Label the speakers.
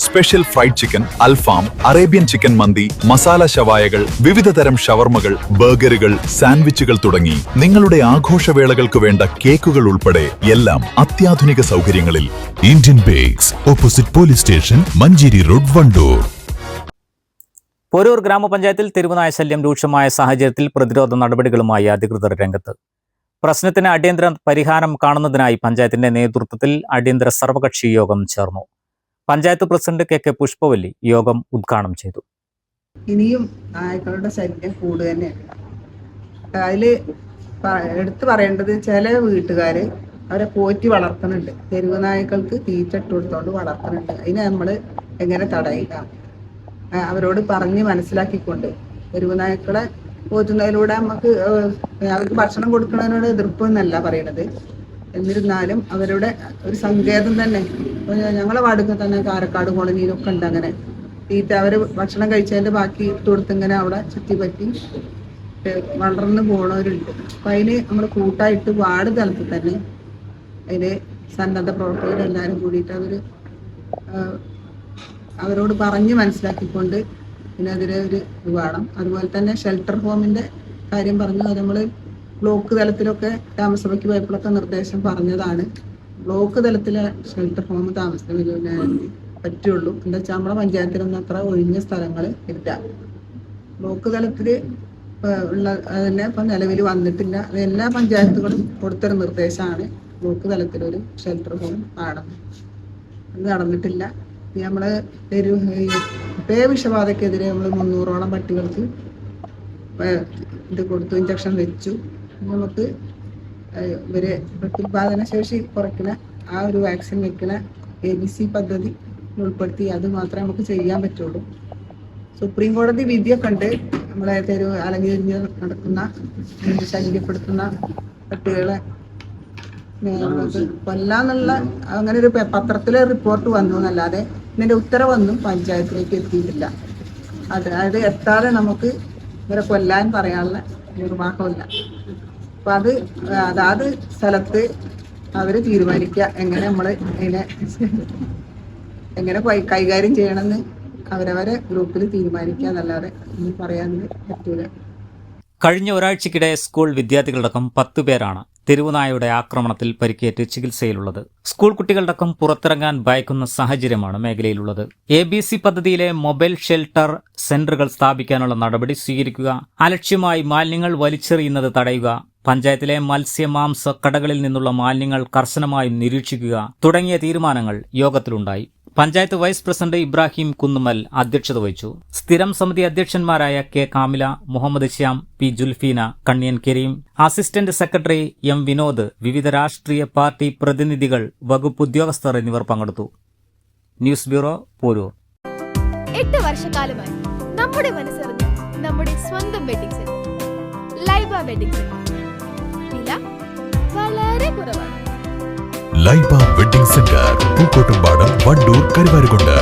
Speaker 1: Special fried chicken, അൽഫാം, Arabian chicken മന്തി, മസാല ഷവായകൾ, വിവിധ തരം ഷവർമകൾ, ബർഗറുകൾ, സാൻഡ്വിച്ചുകൾ തുടങ്ങി നിങ്ങളുടെ ആഘോഷവേളകൾക്ക് വേണ്ട കേക്കുകൾ ഉൾപ്പെടെ എല്ലാം അത്യാധുനിക സൗകര്യങ്ങളിൽ.
Speaker 2: Indian bakes, opposite police station, Manjeri road, Wandoor.
Speaker 3: Poroor ഗ്രാമപഞ്ചായത്തിൽ തെരുവുനായ ശല്യം രൂക്ഷമായ സാഹചര്യത്തിൽ പ്രതിരോധ നടപടികളുമായി അധികൃതർ രംഗത്ത്. പ്രശ്നത്തിന് അടിയന്തര പരിഹാരം കാണുന്നതിനായി പഞ്ചായത്തിന്റെ നേതൃത്വത്തിൽ അടിയന്തര സർവകക്ഷി യോഗം ചേർന്നു. പഞ്ചായത്ത് പ്രസിഡന്റ് കെ പുഷ്പവല്ലി യോഗം ഉദ്ഘാടനം ചെയ്തു.
Speaker 4: ഇനിയും നായ്ക്കളുടെ ശല്യം കൂടുക തന്നെയാണ്. അതില് എടുത്തു പറയേണ്ടത്, ചില വീട്ടുകാര് അവരെ പോറ്റി വളർത്തുന്നുണ്ട്, തെരുവ് നായ്ക്കൾക്ക് തീറ്റ ഇട്ട് കൊടുത്തോണ്ട് വളർത്തുന്നുണ്ട്. അതിനെ നമ്മൾ എങ്ങനെ തടയുക? അവരോട് പറഞ്ഞ് മനസ്സിലാക്കിക്കൊണ്ട് തെരുവ് നായ്ക്കളെ പോറ്റുന്നതിലൂടെ നമുക്ക് അവർക്ക് ഭക്ഷണം കൊടുക്കുന്നതിനോട് എതിർപ്പെന്നല്ല പറയണത്. എന്നിരുന്നാലും അവരുടെ ഒരു സങ്കേതം തന്നെ, ഞങ്ങളെ വാർഡിൽ തന്നെ കാരക്കാട് കോളനിയിലൊക്കെ ഉണ്ട് അങ്ങനെ തീറ്റ. അവർ ഭക്ഷണം കഴിച്ചതിൻ്റെ ബാക്കി ഇട്ട് കൊടുത്ത് ഇങ്ങനെ അവിടെ ചുറ്റിപ്പറ്റി വളർന്നു പോണവരുണ്ട്. അപ്പം അതിന് നമ്മൾ കൂട്ടായിട്ട് വാർഡ് തലത്തിൽ തന്നെ അതിന് സന്നദ്ധ പ്രവർത്തകരെല്ലാവരും കൂടിയിട്ട് അവരോട് പറഞ്ഞ് മനസ്സിലാക്കിക്കൊണ്ട് ഇതിനെതിരെ ഒരു ഇത് വേണം. അതുപോലെ തന്നെ ഷെൽട്ടർ ഹോമിൻ്റെ കാര്യം പറഞ്ഞു. അത് നമ്മൾ ബ്ലോക്ക് തലത്തിലൊക്കെ താമസഭയ്ക്ക് പോയപ്പോഴൊക്കെ നിർദ്ദേശം പറഞ്ഞതാണ്. ബ്ലോക്ക് തലത്തിലെ ഷെൽട്ടർ ഹോം താമസിക്കാൻ പറ്റുള്ളൂ. എന്താ വെച്ചാൽ നമ്മുടെ പഞ്ചായത്തിലൊന്നും അത്ര ഒഴിഞ്ഞ സ്ഥലങ്ങൾ ഇല്ല. ബ്ലോക്ക് തലത്തിൽ ഉള്ള തന്നെ ഇപ്പം നിലവിൽ വന്നിട്ടില്ല. അത് എല്ലാ പഞ്ചായത്തുകളും കൊടുത്തൊരു നിർദ്ദേശമാണ് ബ്ലോക്ക് തലത്തിലൊരു ഷെൽട്ടർ ഹോം ആണ്. അത് നടന്നിട്ടില്ല. നമ്മൾ വിഷബാധക്കെതിരെ നമ്മൾ 300ഓളം പട്ടികൾക്ക് ഇത് കൊടുത്തു, ഇഞ്ചക്ഷൻ വെച്ചു. നമുക്ക് ഇവരെ പ്രത്യുൽപാദന ശേഷി കുറയ്ക്കുന്ന ആ ഒരു വാക്സിൻ വെക്കുന്ന ABC പദ്ധതി ഉൾപ്പെടുത്തി അത് മാത്രമേ നമുക്ക് ചെയ്യാൻ പറ്റുള്ളൂ. സുപ്രീം കോടതി വിധിയൊക്കെ ഉണ്ട്. നമ്മളെ അല്ലെങ്കിൽ നടക്കുന്ന ശല്യപ്പെടുത്തുന്ന പട്ടികളെ കൊല്ലാന്നുള്ള അങ്ങനെ ഒരു പത്രത്തിലെ റിപ്പോർട്ട് വന്നു എന്നല്ലാതെ ഇതിന്റെ ഉത്തരവൊന്നും പഞ്ചായത്തിലേക്ക് എത്തിയിട്ടില്ല. അതായത് എത്താതെ നമുക്ക് ഇവരെ കൊല്ലാൻ പറയാനുള്ള നിർവാഹമില്ല. അപ്പൊ അതാത് സ്ഥലത്ത് അവര് തീരുമാനിക്കുക എങ്ങനെ നമ്മള് അതിനെ എങ്ങനെ കൈകാര്യം ചെയ്യണമെന്ന് അവരവരെ ഗ്രൂപ്പിൽ തീരുമാനിക്കുക എന്നല്ലാതെ ഒന്നും പറയാൻ പറ്റൂല.
Speaker 3: കഴിഞ്ഞ ഒരാഴ്ചക്കിടെ സ്കൂൾ വിദ്യാർത്ഥികളടക്കം 10 പേരാണ് തെരുവുനായയുടെ ആക്രമണത്തിൽ പരിക്കേറ്റ് ചികിത്സയിലുള്ളത്. സ്കൂൾ കുട്ടികളടക്കം പുറത്തിറങ്ങാൻ ഭയക്കുന്ന സാഹചര്യമാണ് മേഖലയിലുള്ളത്. ABC പദ്ധതിയിലെ മൊബൈൽ ഷെൽട്ടർ സെന്ററുകൾ സ്ഥാപിക്കാനുള്ള നടപടി സ്വീകരിക്കുക, അലക്ഷ്യമായി മാലിന്യങ്ങൾ വലിച്ചെറിയുന്നത് തടയുക, പഞ്ചായത്തിലെ മത്സ്യമാംസ കടകളിൽ നിന്നുള്ള മാലിന്യങ്ങൾ കർശനമായി നിരീക്ഷിക്കുക തുടങ്ങിയ തീരുമാനങ്ങൾ യോഗത്തിലുണ്ടായി. പഞ്ചായത്ത് വൈസ് പ്രസിഡന്റ് ഇബ്രാഹിം കുന്നുമൽ അധ്യക്ഷത വഹിച്ചു. സ്ഥിരം സമിതി അധ്യക്ഷന്മാരായ K Kamila, Muhammad Shyam, P Julfeena, Kanniyan Kareem, assistant secretary M Vinod, വിവിധ രാഷ്ട്രീയ പാർട്ടി പ്രതിനിധികൾ, വകുപ്പ് ഉദ്യോഗസ്ഥർ എന്നിവർ പങ്കെടുത്തു. News bureau, Poroor.
Speaker 5: 8 വർഷക്കാലമായി നമ്മുടെ മനസ്സറിഞ്ഞ നമ്മുടെ സ്വന്തം wedding centre Laiba wedding centre. വില വളരെ കുറവാണ്.
Speaker 2: Laiba wedding centre, Pookkottumpadam, Wandoor, Karuvarakundu.